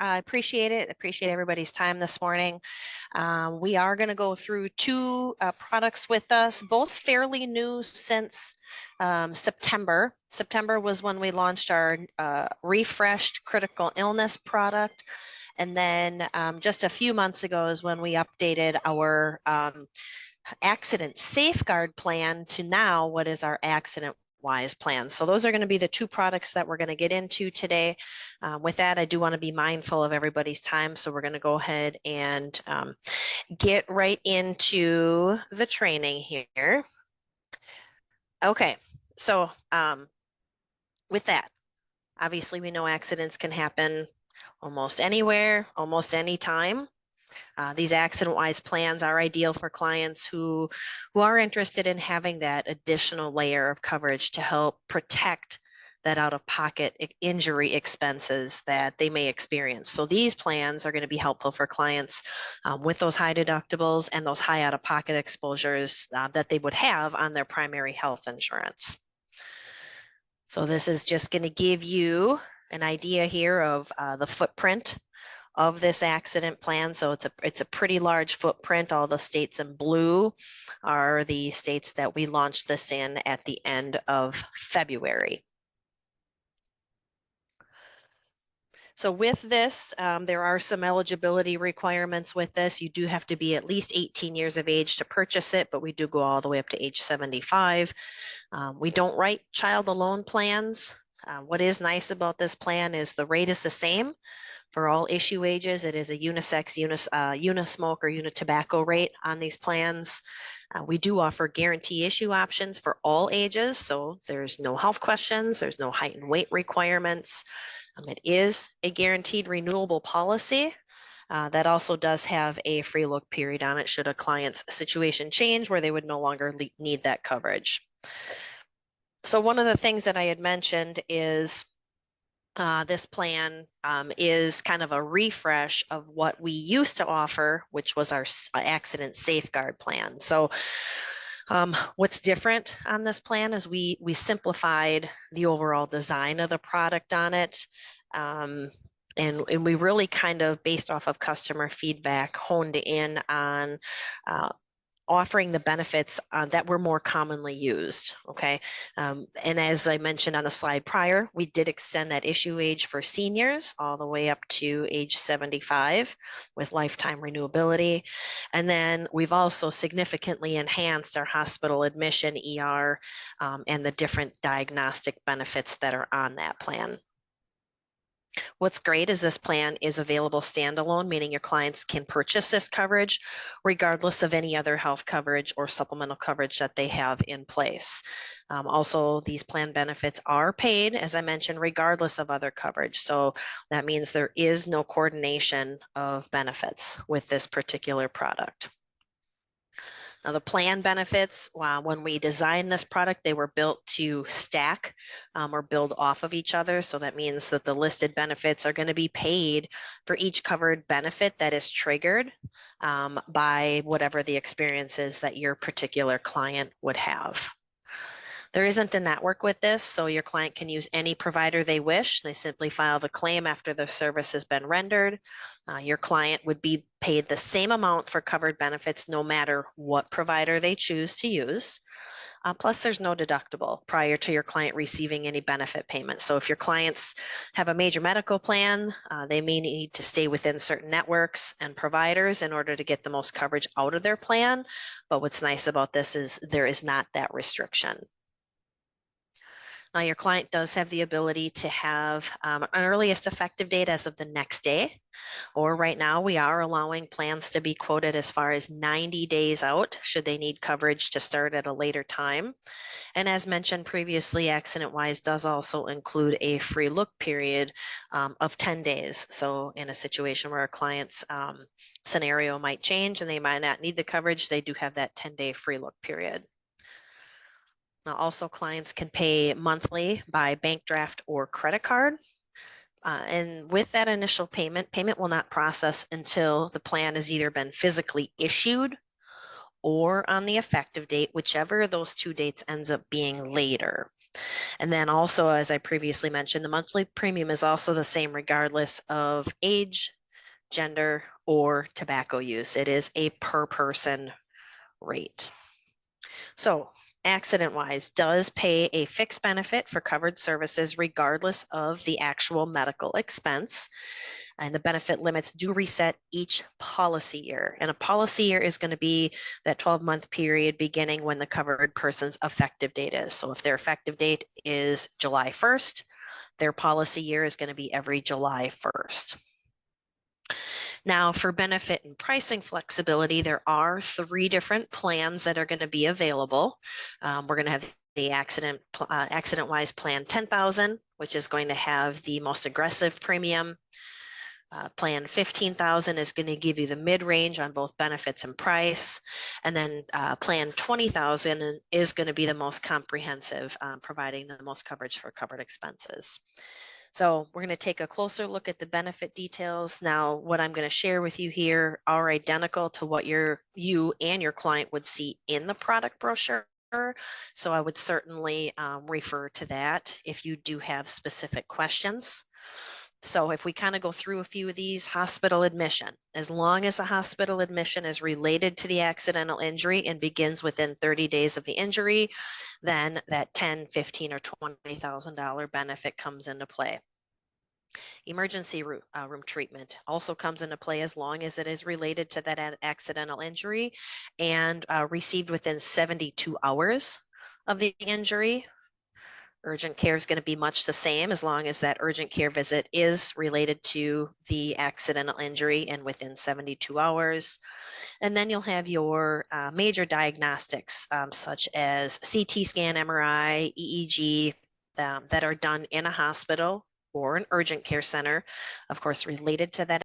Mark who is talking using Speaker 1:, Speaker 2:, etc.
Speaker 1: I appreciate it. Appreciate everybody's time this morning. We are going to go through two products with us, both fairly new since September. September was when we launched our refreshed critical illness product. And then just a few months ago is when we updated our accident safeguard plan to now what is our accident wise plan. So those are going to be the two products that we're going to get into today. With that, I do want to be mindful of everybody's time. So we're going to go ahead and get right into the training here. Okay, so with that, obviously we know accidents can happen almost anywhere, almost any time. These accident-wise plans are ideal for clients who are interested in having that additional layer of coverage to help protect that out-of-pocket injury expenses that they may experience. So these plans are going to be helpful for clients with those high deductibles and those high out-of-pocket exposures that they would have on their primary health insurance. So this is just going to give you an idea here of the footprint of this accident plan. So it's a pretty large footprint. All the states in blue are the states that we launched this in at the end of February. So with this, there are some eligibility requirements with this. You do have to be at least 18 years of age to purchase it, but we do go all the way up to age 75. We don't write child alone plans. What is nice about this plan is the rate is the same for all issue ages. It is a unisex, unismoke or unitobacco rate on these plans. We do offer guarantee issue options for all ages, so there's no health questions, there's no height and weight requirements. It is a guaranteed renewable policy. That also does have a free look period on it should a client's situation change where they would no longer need that coverage. So one of the things that I had mentioned is this plan is kind of a refresh of what we used to offer, which was our accident safeguard plan. So what's different on this plan is we simplified the overall design of the product on it. And we really kind of, based off of customer feedback, honed in on offering the benefits that were more commonly used, okay? And as I mentioned on the slide prior, we did extend that issue age for seniors all the way up to age 75 with lifetime renewability. And then we've also significantly enhanced our hospital admission, ER, and the different diagnostic benefits that are on that plan. What's great is this plan is available standalone, meaning your clients can purchase this coverage regardless of any other health coverage or supplemental coverage that they have in place. Also, these plan benefits are paid, as I mentioned, regardless of other coverage. So that means there is no coordination of benefits with this particular product. Now, the plan benefits, when we designed this product, they were built to stack or build off of each other. So that means that the listed benefits are going to be paid for each covered benefit that is triggered by whatever the experience is that your particular client would have. There isn't a network with this, so your client can use any provider they wish. They simply file the claim after the service has been rendered. Your client would be paid the same amount for covered benefits no matter what provider they choose to use. Plus, there's no deductible prior to your client receiving any benefit payment. So if your clients have a major medical plan, they may need to stay within certain networks and providers in order to get the most coverage out of their plan. But what's nice about this is there is not that restriction. Now, your client does have the ability to have an earliest effective date as of the next day, or right now we are allowing plans to be quoted as far as 90 days out should they need coverage to start at a later time. And as mentioned previously, accident-wise does also include a free look period of 10 days. So in a situation where a client's scenario might change and they might not need the coverage, they do have that 10-day free look period. Now, also clients can pay monthly by bank draft or credit card. And with that initial payment will not process until the plan has either been physically issued or on the effective date, whichever of those two dates ends up being later. And then also, as I previously mentioned, the monthly premium is also the same regardless of age, gender, or tobacco use. It is a per person rate. So accident-wise does pay a fixed benefit for covered services regardless of the actual medical expense. And the benefit limits do reset each policy year. And a policy year is going to be that 12-month period beginning when the covered person's effective date is. So if their effective date is July 1st, their policy year is going to be every July 1st. Now, for benefit and pricing flexibility, there are 3 different plans that are going to be available. We're going to have the accident-wise plan 10,000, which is going to have the most aggressive premium. Plan 15,000 is going to give you the mid-range on both benefits and price. And then plan 20,000 is going to be the most comprehensive, providing the most coverage for covered expenses. So we're going to take a closer look at the benefit details. Now, what I'm going to share with you here are identical to what you and your client would see in the product brochure. So I would certainly refer to that if you do have specific questions. So if we kind of go through a few of these, hospital admission, as long as the hospital admission is related to the accidental injury and begins within 30 days of the injury, then that $10,000, $15,000, or $20,000 benefit comes into play. Emergency room treatment also comes into play as long as it is related to that accidental injury and received within 72 hours of the injury. Urgent care is going to be much the same as long as that urgent care visit is related to the accidental injury and within 72 hours. And then you'll have your major diagnostics such as CT scan, MRI, EEG that are done in a hospital or an urgent care center, of course, related to that